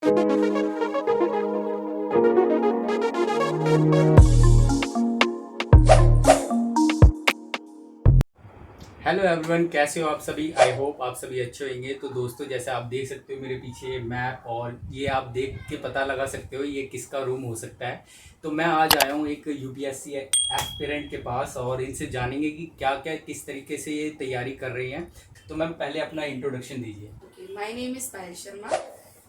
Hello everyone, कैसे हो आप सभी। आई होप आप सभी अच्छे होंगे। तो दोस्तों, जैसे आप देख सकते हो मेरे पीछे मैप, और ये आप देख के पता लगा सकते हो ये किसका रूम हो सकता है। तो मैं आज आया हूँ एक यूपीएससी एस्पिरेंट के पास, और इनसे जानेंगे कि क्या क्या किस तरीके से ये तैयारी कर रही हैं। तो मैम, पहले अपना इंट्रोडक्शन दीजिए। Okay, my name is Payal Sharma,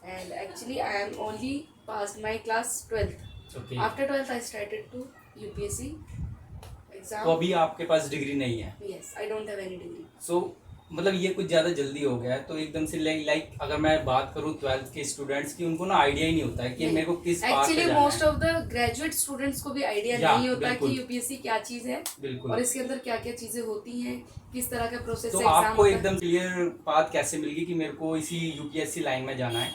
and actually I am only passed my class 12th. Okay. After 12th, I started to UPSC तो exam. अभी आपके पास डिग्री नहीं है। Yes, I don't have any degree. सो मतलब ये कुछ ज़्यादा जल्दी हो गया है, तो एकदम से लाइक अगर मैं बात करूँ 12th के स्टूडेंट्स की, उनको ना आइडिया ही नहीं होता है कि मेरे को किस पाथ पे Actually, जाना most है। of the graduate students को भी आइडिया या, नहीं होता बिल्कुल। कि यूपीएससी क्या चीज़ है बिल्कुल। और इसके अंदर क्या क्या चीज़ें होती हैं, किस तरह का प्रोसेस तो है एग्जाम आपको होता है. एकदम क्लियर पाथ कैसे मिल गई कि मेरे को इसी यूपीएससी लाइन में जाना है।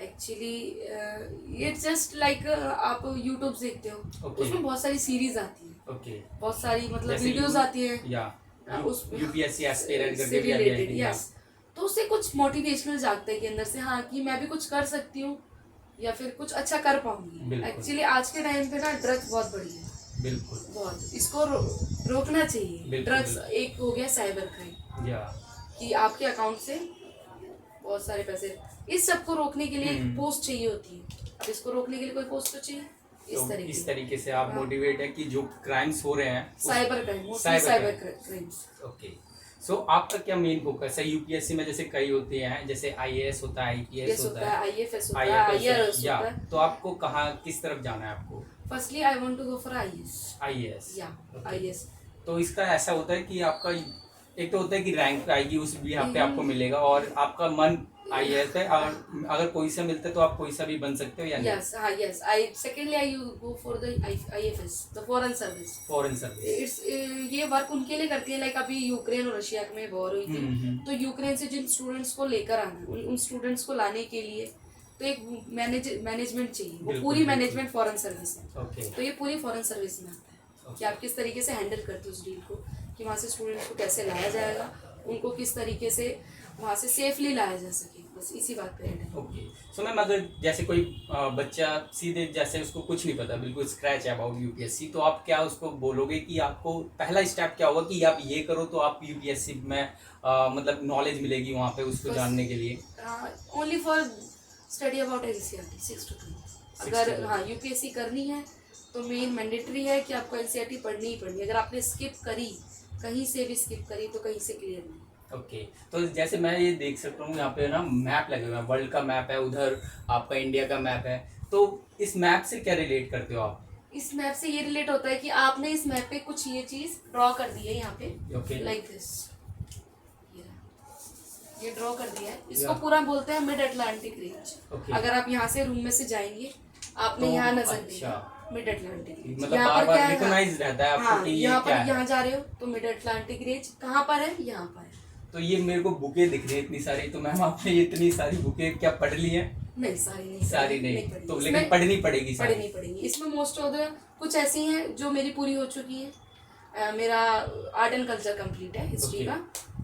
एक्चुअली इट्स जस्ट लाइक आप यूट्यूब देखते हो, Okay. उसमें बहुत सारी सीरीज आती है, ओके। बहुत सारी मतलब जैसे वीडियोस आती है या उस यूपीएससी एस्पिरेंट से करके भी अभी रिलेटेड. आई थी। यस, तो उससे कुछ मोटिवेशनल जागता है कि अंदर से, हाँ, कि मैं भी कुछ कर सकती हूँ या फिर कुछ अच्छा कर पाऊंगी. बिल्कुल। एक्चुअली आज के टाइम पे ना ड्रग्स बहुत बढ़ी है, बिल्कुल। बहुत. इसको रोकना चाहिए. बिल्कुल, ड्रग्स बिल्कुल। एक हो गया साइबर क्राइम, या कि आपके अकाउंट से बहुत सारे पैसे, इस सब को रोकने के लिए एक पोस्ट चाहिए होती है. अब इसको रोकने के लिए कोई पोस्ट तो चाहिए. तो इस तरीके से आप मोटिवेट है कि जो क्राइम्स हो रहे हैं cyber crime, cyber crimes. Okay. So आपका क्या मेन फोकस है यूपीएससी में? जैसे कई होते हैं, जैसे आईएएस होता है, आईपीएस होता है, आईएफएस होता है, आईआरएस या, होता है. तो आपको कहाँ किस तरफ जाना है आपको? Firstly I want to go for IAS. IAS या आईएएस. तो इसका ऐसा होता है कि आपका एक तो होता है कि रैंक आएगी उस भी यहाँ पे आपको मिलेगा, और आपका मन आईएएस है, और अगर कोई सा मिलता है तो आप कोई सा भी बन सकते हो या नहीं? यस, हाँ, yes. I secondly I go for the IFS, the foreign service. Foreign service it's ये वर्क उनके लिए करती है, लाइक अभी यूक्रेन और रशिया में वॉर हुई थी, तो यूक्रेन से जिन स्टूडेंट्स को लेकर आना, उन स्टूडेंट्स को लाने के लिए तो एक मैनेजमेंट चाहिए. वो पूरी मैनेजमेंट फॉरेन सर्विस है. ओके। तो ये पूरी फॉरेन सर्विस में आता है कि आप किस तरीके से हैंडल करते हो उस डील को, कि वहाँ से स्टूडेंट्स को कैसे लाया जाएगा, उनको किस तरीके से वहाँ से सेफली लाया जा सके. बस इसी बात पे है. ओके। सो मैम, अगर जैसे कोई बच्चा सीधे जैसे उसको कुछ नहीं पता, बिल्कुल स्क्रैच है अबाउट यूपीएससी, तो आप क्या उसको बोलोगे कि आपको पहला स्टेप क्या होगा कि आप ये करो तो आप यूपीएससी में मतलब नॉलेज मिलेगी वहाँ पे उसको जानने के लिए? Only for study about NCERT 6 to 12. अगर हाँ यूपीएससी करनी है तो मेन मैंडेटरी है कि आपको एनसीईआरटी पढ़नी ही पढ़नी है. अगर आपने स्किप करी, कहीं से भी स्किप करी, तो कहीं से क्लियर नहीं. ओके। तो जैसे मैं ये देख सकता हूँ यहाँ पे ना मैप लगे हुए हैं, वर्ल्ड का मैप है, उधर आपका इंडिया का मैप है। तो इस मैप से क्या रिलेट करते हो आप? इस मैप से ये रिलेट होता है कि आपने इस मैप पे कुछ ये चीज ड्रॉ कर दी है यहाँ पे. ओके। लाइक दिस, ये ड्रॉ कर दिया है. इसको पूरा बोलते हैं मिड अटलांटिक रेंज. ओके। अगर आप यहाँ से रूम में से जाएंगे, आपने तो यहाँ नजर अच्छा, दिया मिड अटलांटिक रेंज. मतलब बार बार रिकॉग्नाइज रहता है आपको कि ये यहाँ क्या पर है? यहाँ जा रहे हो तो मिड अटलांटिक रेंज कहाँ पर है, यहाँ पर है. तो ये मेरे को बुकें दिख रही है इतनी सारी, तो मैम आपने ये इतनी सारी बुकें क्या पढ़ ली हैं? नहीं, सारी नहीं पढ़ी. तो इसमें लेकिन पढ़नी पड़ेगी सारी? पढ़नी पड़ेगी. इसमें मोस्ट ऑफ द कुछ ऐसी हैं जो मेरी पूरी हो चुकी है. मेरा आर्ट एंड कल्चर कंप्लीट है हिस्ट्री का,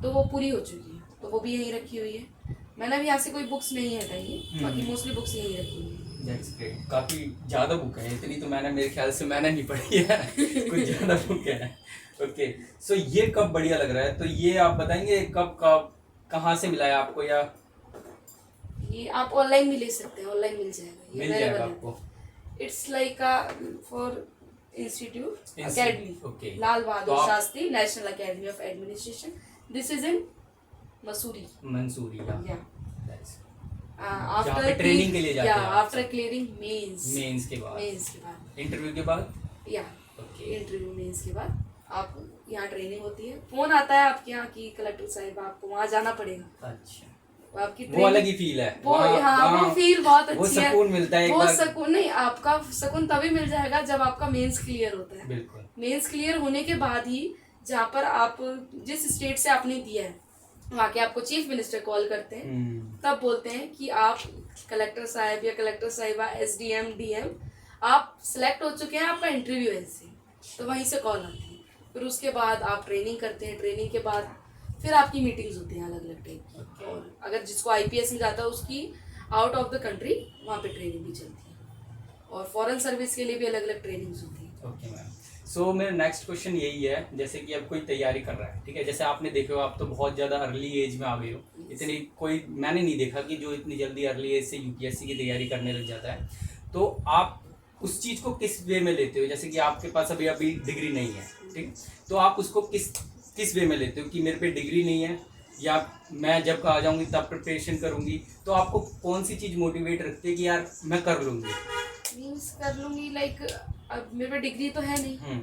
तो वो पूरी हो चुकी है, तो वो भी यहीं रखी हुई है. मैंने भी यहाँ से कोई बुक्स नहीं हटाई है, बाकी मोस्टली बुक्स यहीं रखी हुई है. That's great. काफ़ी ज़्यादा बुक है, इतनी तो मैंने मेरे ख्याल से मैंने नहीं पढ़ी है कुछ ज़्यादा बुक है. ओके। सो ये कब बढ़िया लग रहा है, तो ये आप बताएंगे कब कब कहाँ से मिला है आपको, या ये आप ऑनलाइन भी ले सकते हैं, ऑनलाइन मिल जाएगा. ये मिल जाएगा available है. आपको? It's like for institute academy, okay. Lal तो बहादुर आप- Shastri national academy of administration. This is in Mussoorie. Mussoorie या या That's- आफ्टर पे training के लिए जाते हैं आप आफ्टर क्लियरिंग मेंस. मेंस के बाद, मेंस के बाद, इंटरव्यू के बाद? या ओके। इंटरव्यू मेंस के बाद आप यहाँ ट्रेनिंग होती है. फोन आता है आपके यहाँ की कलेक्टर साहब, आपको वहाँ जाना पड़ेगा. अच्छा, वो आपकी वो अलग ही फील है वो हाँ, वो फील बहुत वो अच्छी है. सुकून मिलता है एक वो बार। सुकून नहीं, आपका सुकून तभी मिल जाएगा जब आपका मेंस क्लियर होता है. बिल्कुल। मेंस क्लियर होने के बाद ही, जहाँ पर आप जिस स्टेट से आपने दिया है वहाँ के आपको चीफ मिनिस्टर कॉल करते हैं, तब बोलते हैं कि आप कलेक्टर साहब या कलेक्टर साहिबा, एसडीएम, डीएम, आप सिलेक्ट हो चुके हैं, आपका इंटरव्यू है इससे. तो वहीं से कॉल आती है. फिर उसके बाद आप ट्रेनिंग करते हैं. ट्रेनिंग के बाद फिर आपकी मीटिंग्स होती हैं अलग अलग टाइप की. और अगर जिसको आईपीएस में जाता है उसकी आउट ऑफ द कंट्री वहाँ पे ट्रेनिंग भी चलती है, और फॉरेन सर्विस के लिए भी अलग अलग ट्रेनिंग्स होती है। Okay ma'am. सो मेरा नेक्स्ट क्वेश्चन यही है, जैसे कि अब कोई तैयारी कर रहा है, ठीक है, जैसे आपने देखे हो आप तो बहुत ज़्यादा अर्ली एज में आ गए हो, इतनी कोई मैंने नहीं देखा कि जो इतनी जल्दी अर्ली एज से यूपीएससी की तैयारी करने लग जाता है। तो आप उस चीज़ को किस वे में लेते हो? जैसे कि आपके पास अभी अभी डिग्री नहीं है, ठीक, तो आप उसको किस वे में लेते हो कि मेरे पे डिग्री नहीं है, या मैं जब आ जाऊंगी तब प्रिपरेशन करूंगी, तो आपको कौन सी चीज़ मोटिवेट रखती है कि यार मैं कर लूंगी? मीन्स कर लूँगी, लाइक अब मेरे पे डिग्री तो है नहीं,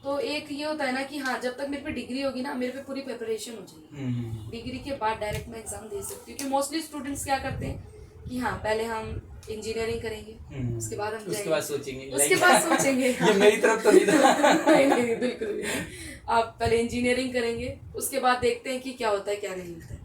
तो एक ये होता है ना कि हाँ जब तक मेरे पे डिग्री होगी ना मेरे पे पूरी प्रिपरेशन हो जाएगी। डिग्री के बाद डायरेक्ट मैं एग्जाम दे सकती हूँ, क्योंकि मोस्टली स्टूडेंट्स क्या करते हैं कि हाँ पहले हम इंजीनियरिंग करेंगे, उसके बाद हम उसके बाद सोचेंगे, उसके बाद सोचेंगे ये मेरी तरफ तो नहीं था। नहीं नहीं बिल्कुल भी नहीं। आप पहले इंजीनियरिंग करेंगे, उसके बाद देखते हैं कि क्या होता है क्या नहीं होता है।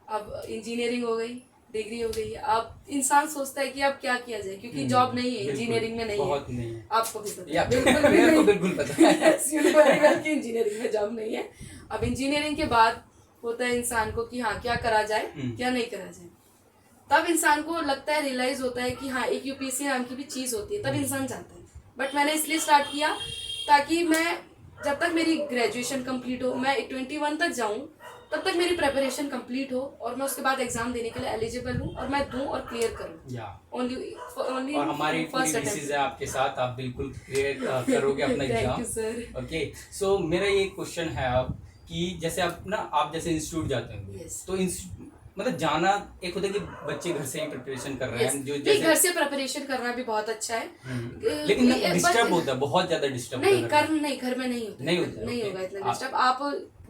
अब इंजीनियरिंग हो गई, डिग्री हो गई, अब इंसान सोचता है कि अब क्या किया जाए, क्योंकि जॉब नहीं है इंजीनियरिंग में, नहीं है, आपको भी पता है, बिल्कुल भी नहीं, बिल्कुल पता है कि इंजीनियरिंग में जॉब नहीं है। अब इंजीनियरिंग के बाद होता है इंसान को कि हाँ क्या करा जाए क्या नहीं करा जाए, तब इंसान को लगता है, रियलाइज होता है कि हाँ एक यूपीएससी नाम की भी चीज़ होती है, तब इंसान जाता है। बट मैंने इसलिए स्टार्ट किया ताकि मैं जब तक मेरी ग्रेजुएशन कंप्लीट हो, मैं 21 तक जाऊं, तब तक मेरी प्रिपरेशन कंप्लीट हो और मैं उसके बाद एग्जाम देने के लिए एलिजिबल हूँ और मैं दूं और क्लियर करूँ। ओनली और हमारी पूरी विशेष है आपके साथ, आप बिल्कुल क्लियर करोगे अपना एग्जाम। ओके, सो मेरा ये क्वेश्चन है अब कि जैसे आप जैसे इंस्टीट्यूट जाते हैं, तो मतलब जाना एक होता है कि बच्चे घर से ही प्रिपरेशन कर रहे हैं, जो जैसे घर से प्रिपरेशन करना भी बहुत अच्छा है, लेकिन डिस्टर्ब होता है, बहुत ज्यादा डिस्टर्ब नहीं घर में नहीं होता, नहीं होगा इतना डिस्टर्ब। आप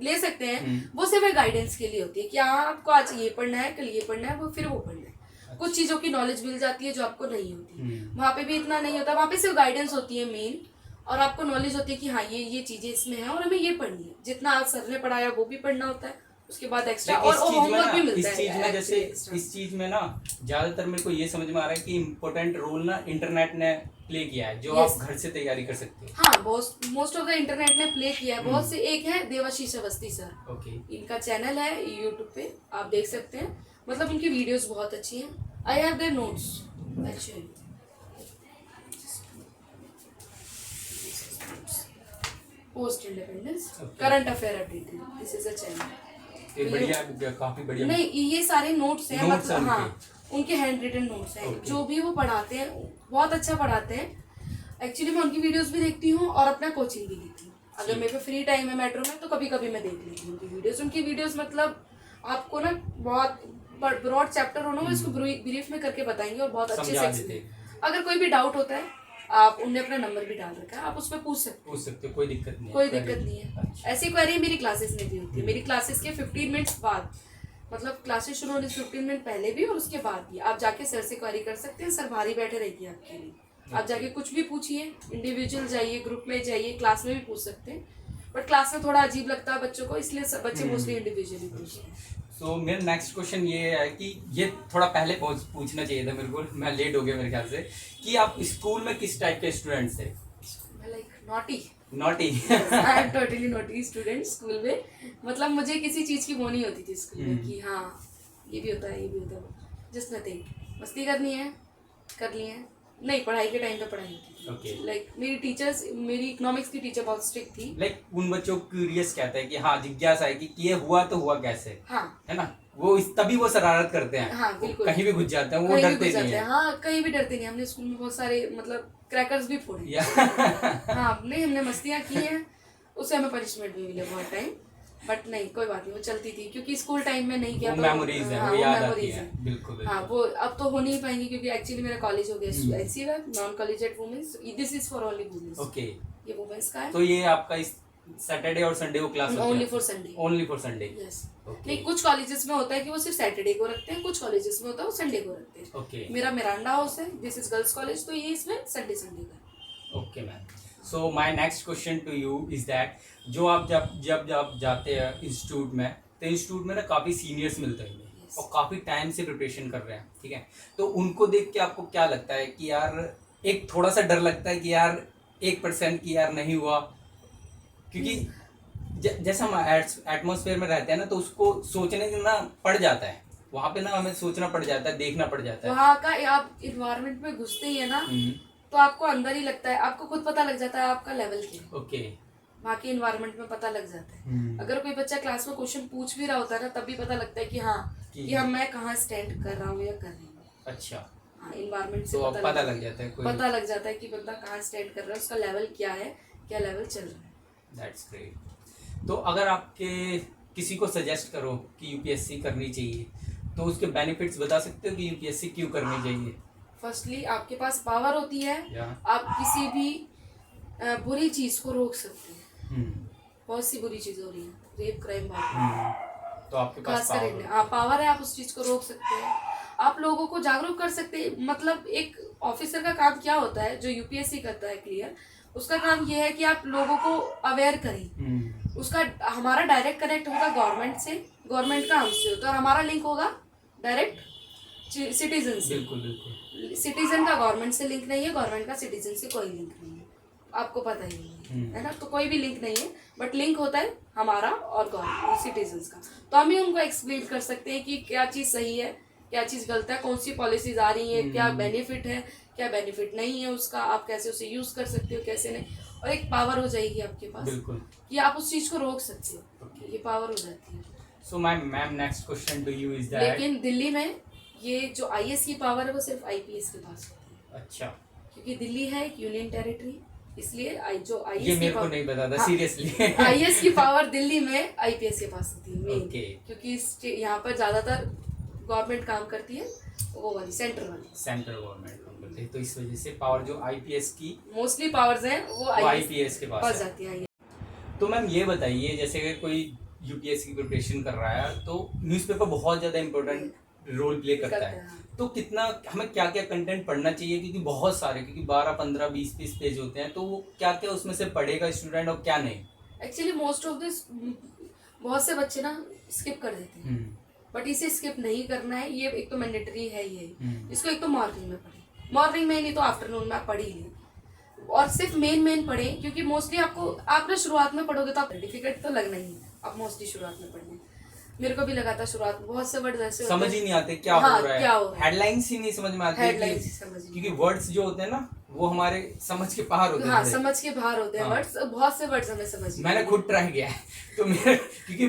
ले सकते हैं, वो सिर्फ गाइडेंस के लिए होती है कि आपको आज ये पढ़ना है कल ये पढ़ना है, वो फिर वो पढ़ना है। कुछ चीजों की नॉलेज मिल जाती है जो आपको नहीं होती, वहाँ पे भी इतना नहीं होता, वहाँ पे सिर्फ गाइडेंस होती है मेन, और आपको नॉलेज होती है कि हाँ ये चीजें इसमें है और हमें ये पढ़नी है, जितना आज सर ने पढ़ाया वो भी पढ़ना होता है, उसके बाद एक्स्ट्रा और होमवर्क भी मिलता है। इस चीज में जैसे इस चीज में ना ज्यादातर मेरे को ये समझ में आ रहा है कि इम्पोर्टेंट रोल ना इंटरनेट ने प्ले किया है, जो आप घर से तैयारी कर सकते हो। हाँ मोस्ट ऑफ द इंटरनेट ने प्ले किया है, बहुत से। एक है देवाशीष अवस्थी सर, इनका चैनल है यूट्यूब पे, आप देख सकते हैं, मतलब उनकी वीडियोस बहुत अच्छी हैं। I have their notes actually. Post independence current affair updated, this is a channel. बढ़िया, काफी बढ़िया। नहीं ये सारे नोट्स हैं, मतलब हाँ उनके हैंड रिटन नोट्स हैं, जो भी वो पढ़ाते हैं बहुत अच्छा पढ़ाते हैं। एक्चुअली मैं उनकी वीडियोस भी देखती हूँ और अपना कोचिंग भी देखती हूँ, अगर मेरे पे फ्री टाइम है मेट्रो में तो कभी कभी मैं देख लेती हूँ उनकी वीडियोस। मतलब आपको ना बहुत ब्रॉड चैप्टर होना वो इसको ब्रीफ में करके बताएंगे और बहुत अच्छे से। अगर कोई भी डाउट होता है, आप उनने अपना नंबर भी डाल रखा है, आप उसमें पूछ सकते हो, कोई दिक्कत नहीं है। ऐसी क्वेरी मेरी क्लासेस में भी होती है, मेरी क्लासेस के 15 मिनट्स बाद, मतलब क्लासेस शुरू होने से 15 मिनट पहले भी और उसके बाद भी आप जाके सर से क्वेरी कर सकते हैं, सर बाहर ही बैठे रहेगी आपके लिए, आप जाके कुछ भी पूछिए, इंडिविजुअल जाइए, ग्रुप में जाइए, क्लास में भी पूछ सकते हैं, बट क्लास में थोड़ा अजीब लगता है बच्चों को, इसलिए सब बच्चे मोस्टली इंडिविजुअली पूछते हैं। तो मेरा नेक्स्ट क्वेश्चन ये है कि ये थोड़ा पहले पूछना चाहिए था मेरे को, मैं लेट हो गया मेरे ख्याल से, कि आप स्कूल में किस टाइप के स्टूडेंट्स थे? Like naughty I am totally naughty student school में, मतलब मुझे किसी चीज़ की वो नहीं होती थी स्कूल में कि हाँ ये भी होता है ये भी होता है, जस्ट नथिंग, मस्ती करनी है कर ली है, नहीं पढ़ाई के टाइम पे पढ़ाई होती थी। लाइक मेरी टीचर्स, मेरी इकोनॉमिक्स की टीचर बहुत स्ट्रिक्ट थी। लाइक उन बच्चों को क्यूरियस कहते हैं कि हाँ जिज्ञासा है कि ये हुआ तो हुआ कैसे, हाँ है ना, वो तभी वो शरारत करते हैं, हाँ बिल्कुल, कहीं भी घुस जाते हैं, वो डरते नहीं है। हाँ कहीं भी डरते नहीं, हमने स्कूल में बहुत सारे मतलब क्रैकर्स भी फोड़े हाँ नहीं हमने मस्तियाँ की हैं, उससे हमें पनिशमेंट भी मिले बहुत टाइम, बट नहीं कोई बात नहीं, वो चलती थी क्योंकि स्कूल टाइम में नहीं किया तो मेमोरीज है, वो याद आती है, बिल्कुल। हाँ वो अब तो हो नहीं पाएंगी क्योंकि एक्चुअली मेरा कॉलेज हो गया एचसीवेब, non collegiate women's, this is for only women's. Okay, ये वुमेन्स का है। तो ये आपका इस सैटरडे और संडे को क्लास होती है? Only for Sunday. यस। नहीं कुछ कॉलेजेस में होता है कि वो सिर्फ सैटरडे को रखते हैं, कुछ कॉलेजेस में होता है वो संडे को रखते हैं। ओके, मेरा मिरांडा हाउस है, दिस इज गर्ल्स कॉलेज, तो ये इसमें संडे का। Okay ma'am, so my next question to you is that, जो आप जब जाते हैं इंस्टीट्यूट में, तो इंस्टीट्यूट में ना काफ़ी सीनियर्स मिलते हैं और काफ़ी टाइम से प्रिपरेशन कर रहे हैं, ठीक है, तो उनको देख के आपको क्या लगता है कि यार एक थोड़ा सा डर लगता है कि यार 1% की यार नहीं हुआ, क्योंकि जैसे हम एटमॉस्फेयर में रहते हैं ना, तो उसको सोचने ना पड़ जाता है वहाँ पे ना हमें सोचना पड़ जाता है, देखना पड़ जाता है। वहाँ का आप इन्वायरमेंट में घुसते ही है ना, तो आपको अंदर ही लगता है, आपको खुद पता लग जाता है आपका लेवल क्या है। ओके। वहाँ के इन्वायरमेंट में पता लग जाता है। अगर कोई बच्चा क्लास में क्वेश्चन पूछ भी रहा होता है ना, तब भी पता लगता है कि हाँ कि हम मैं कहाँ स्टैंड कर रहा हूँ या कर रही हूँ। अच्छा। हाँ, इन्वायरमेंट से तो पता लग जाता है, पता लग जाता है कि बंदा कहाँ स्टैंड कर रहा है, उसका लेवल क्या है, क्या लेवल चल रहा है। That's great. तो अगर आपके किसी को सजेस्ट करो कि यूपीएससी करनी चाहिए, तो उसके बेनिफिट्स बता सकते हो कि यूपीएससी क्यों करनी चाहिए? फर्स्टली आपके पास पावर होती है, आप किसी भी बुरी चीज को रोक सकते हैं। बहुत सी बुरी चीजें हो रही हैं, रेप क्राइम तो आपके पास पावर है, आप उस चीज को रोक सकते हैं। आप लोगों को जागरूक कर सकते हैं। मतलब एक ऑफिसर का काम क्या होता है जो यूपीएससी करता है क्लियर, उसका काम ये है कि आप लोगों को अवेयर करें। उसका हमारा डायरेक्ट कनेक्ट होगा गवर्नमेंट से, गवर्नमेंट का हमसे होता है, और हमारा लिंक होगा डायरेक्ट सिटीजन से। बिल्कुल। सिटीजन का गवर्नमेंट से लिंक नहीं है, गवर्नमेंट का सिटीजन से कोई लिंक नहीं है, आपको पता ही है ना। तो कोई भी लिंक नहीं है, बट लिंक होता है हमारा और गवर्नमेंट सिटीजन का। तो हम ही उनको एक्सप्लेन कर सकते हैं कि क्या चीज़ सही है, क्या चीज़ गलत है, कौन सी पॉलिसीज आ रही है, क्या बेनिफिट है, क्या बेनिफिट नहीं है उसका, आप कैसे उसे यूज़ कर सकते हो, कैसे नहीं। और एक पावर हो जाएगी आपके पास, बिल्कुल, कि आप उस चीज़ को रोक सकते हो। ये पावर हो जाती है। So ma'am next question to you is that, लेकिन दिल्ली में ये जो आईएएस की पावर है वो सिर्फ आईपीएस के पास होती है। अच्छा। क्योंकि दिल्ली है एक यूनियन टेरिटरी, इसलिए जो आईएएस ये मेरे को नहीं पता था, सीरियसली। आईएएस की पावर दिल्ली में आईपीएस के पास होती है मेन। क्योंकि यहाँ पर ज्यादातर गवर्नमेंट काम करती है, वो वाली सेंट्रल गवर्नमेंट काम करती है, तो इस वजह से पावर जो आईपीएस की मोस्टली पावर्स हैं वो आईपीएस के पास जाती है। तो मैम ये बताइए, जैसे अगर कोई यूपीएससी की प्रिपरेशन कर रहा है तो न्यूज़पेपर बहुत ज़्यादा इम्पोर्टेंट रोल प्ले करता है। तो कितना हमें क्या क्या कंटेंट पढ़ना चाहिए, क्योंकि बहुत सारे, क्योंकि 12, 15, 20, 30 पेज होते हैं, तो वो क्या क्या उसमें से पढ़ेगा स्टूडेंट और क्या नहीं? एक्चुअली मोस्ट ऑफ दिस बहुत से बच्चे ना स्किप कर देते हैं, बट इसे स्किप नहीं करना है। ये एक तो मैंडेटरी है, ये इसको एक तो मॉर्निंग में पढ़े, मॉर्निंग में नहीं तो आफ्टरनून में आप पढ़ ही लें, और सिर्फ मेन पढ़े। क्योंकि मोस्टली आप ना शुरुआत में पढ़ोगे तो आप डिफिकल्ट तो लगना ही है, आप मोस्टली शुरुआत में पढ़ने। मेरे को भी लगा था शुरुआत में बहुत से वर्ड ऐसे समझ ही नहीं आते क्या हो रहा है, हेडलाइंस ही नहीं समझ में आती, क्योंकि वर्ड्स जो होते हैं ना वो हमारे समझ के बाहर होते हैं। हाँ, समझ के बाहर होते हैं वर्ड्स, बहुत से वर्ड्स हमें समझ। मैंने खुद ट्राई किया है, तो मेरे क्योंकि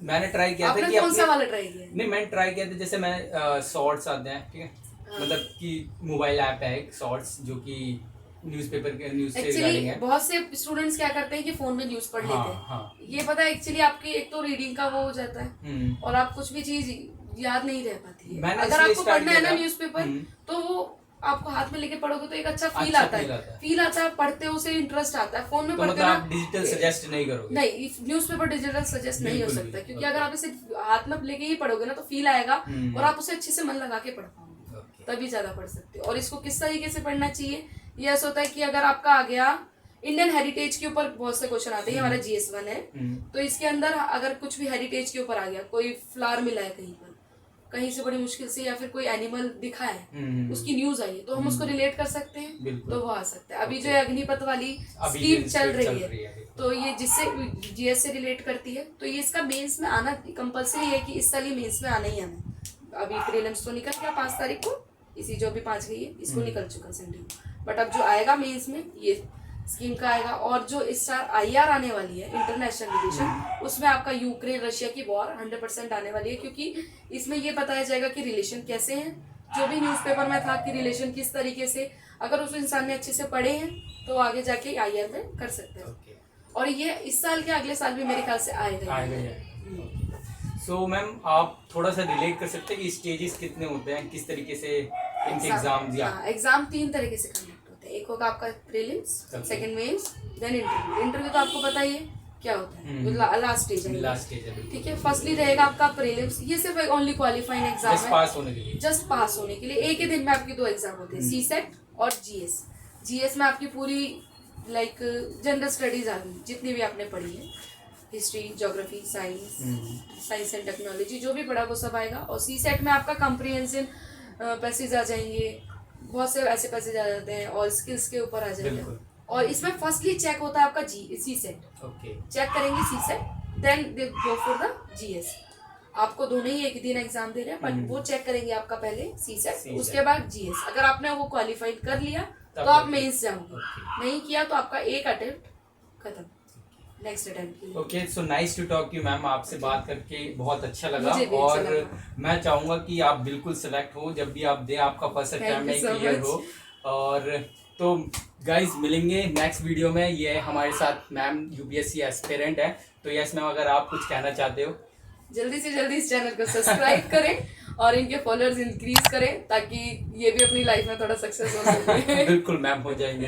मैंने ट्राई किया था कि कौन सा वाला ट्राई किया? नहीं, मैंने ट्राई किया था, जैसे मैं शॉर्ट्स आते हैं, ठीक है, मतलब कि मोबाइल ऐप है एक शॉर्ट्स, जो कि न्यूज़पेपर के न्यूज़ से रिगार्डिंग है। बहुत से स्टूडेंट्स क्या करते हैं कि फोन में न्यूज़ पढ़ लेते हैं। ये पता है एक्चुअली आपकी एक तो रीडिंग का वो हो जाता है, और आप कुछ भी चीज याद नहीं रह पाती है। अगर आपको पढ़ना है ना न्यूज़पेपर, तो वो आपको हाथ में लेके पढ़ोगे तो एक अच्छा फील आता है, पढ़ते हो उसे इंटरेस्ट आता है। फोन में पढ़ते हो आप डिजिटल सजेस्ट नहीं करोगे? नहीं, न्यूज़पेपर डिजिटल सजेस्ट नहीं हो सकता, क्योंकि अगर आप इसे हाथ में लेके ही पढ़ोगे ना तो फील आएगा, और आप उसे अच्छे से मन लगा के पढ़ पाओगे, तभी ज्यादा पढ़ सकते हो। और इसको किस तरीके से पढ़ना चाहिए, ये ऐसा होता है कि अगर आपका आ गया इंडियन हेरिटेज के ऊपर बहुत से क्वेश्चन आते हैं, हमारा GS1 है, तो इसके अंदर अगर कुछ भी हेरिटेज के ऊपर आ गया, कोई फ्लावर मिला है कहीं पर, कहीं से बड़ी मुश्किल से, या फिर कोई एनिमल दिखा है, उसकी न्यूज आई है, तो हम उसको रिलेट कर सकते हैं, तो वो आ सकता है। अभी जो अग्निपथ वाली स्कीम चल रही है, तो ये जिससे GS से रिलेट करती है, तो ये इसका मेंस में आना कंपलसरी है, कि इस साल ही मेंस में आना ही आना। अभी प्रीलिम्स तो निकल गया 5 तारीख को, इसी जो भी 5 गई है इसको निकल चुका सेंडिंग, बट अब जो आएगा मेंस में ये स्कीम का आएगा। और जो इस साल IR आने वाली है, इंटरनेशनल रिलेशन, उसमें आपका यूक्रेन रशिया की वॉर 100% आने वाली है, क्योंकि इसमें ये बताया जाएगा कि रिलेशन कैसे हैं, जो भी न्यूज़पेपर में था कि रिलेशन किस तरीके से, अगर उस इंसान ने अच्छे से पढ़े हैं तो आगे जाके IR में कर सकते हैं। और ये इस साल के अगले साल भी मेरे ख्याल से आएगा। सो मैम आप थोड़ा सा रिलेट कर सकते हैं कि स्टेजेस कितने होते हैं, किस तरीके से इनके एग्जाम 3 तरीके से कंडक्ट होते हैं। एक होगा आपका prelims, second mains, then interview. Interview तो आपको पता ही है क्या होता है, लास्ट स्टेज है, ठीक है। फर्स्टली रहेगा आपका प्रीलिम्स, ये सिर्फ ओनली क्वालिफाइंग एग्जाम है, जस्ट पास होने के लिए। एक ही दिन में आपके 2 एग्जाम होते हैं, CSET और GS में आपकी पूरी लाइक जनरल स्टडीज आ गई, जितनी भी आपने पढ़ी है, history, geography, science and technology, जो भी पढ़ा वो सब आएगा। और CSET में आपका कॉम्प्रिहेंसिव पैसेज आ जाएंगे, बहुत से ऐसे पैसेज आ जाते हैं, और स्किल्स के ऊपर आ जाएंगे। और इसमें फर्स्टली चेक होता है आपका CSET, चेक करेंगे CSET, then they go for the GS। आपको दोनों ही एक दिन एग्जाम दे रहे हैं, बट वो चेक करेंगे आपका पहले सीसेट, CSET। उसके बाद जीएस। अगर आपने वो क्वालिफाइड कर लिया तब तो आप फिर- मेंस जाओगे, नहीं किया तो आपका एक अटेम्प्ट खत्म, नेक्स्ट अटेम्प्ट के लिए। Okay, so nice to talk you ma'am, आपसे बात करके बहुत अच्छा लगा। मुझे भी अच्छा और लगा। मैं चाहूंगा कि आप बिल्कुल सेलेक्ट हो, जब भी आप दें आपका फर्स्ट Thank अटेम्प्ट में you so क्लियर much। हो। और तो गाइज मिलेंगे नेक्स्ट वीडियो में। ये है हमारे साथ मैम यूपीएससी एस्पिरेंट है। तो यस मैम, अगर आप कुछ कहना चाहते हो। जल्दी से जल्दी इस चैनल को सब्सक्राइब करें और इनके फॉलोअर्स इंक्रीज करें, ताकि ये भी अपनी लाइफ में थोड़ा सक्सेस हो सके। बिल्कुल मैम, हो जाएंगे।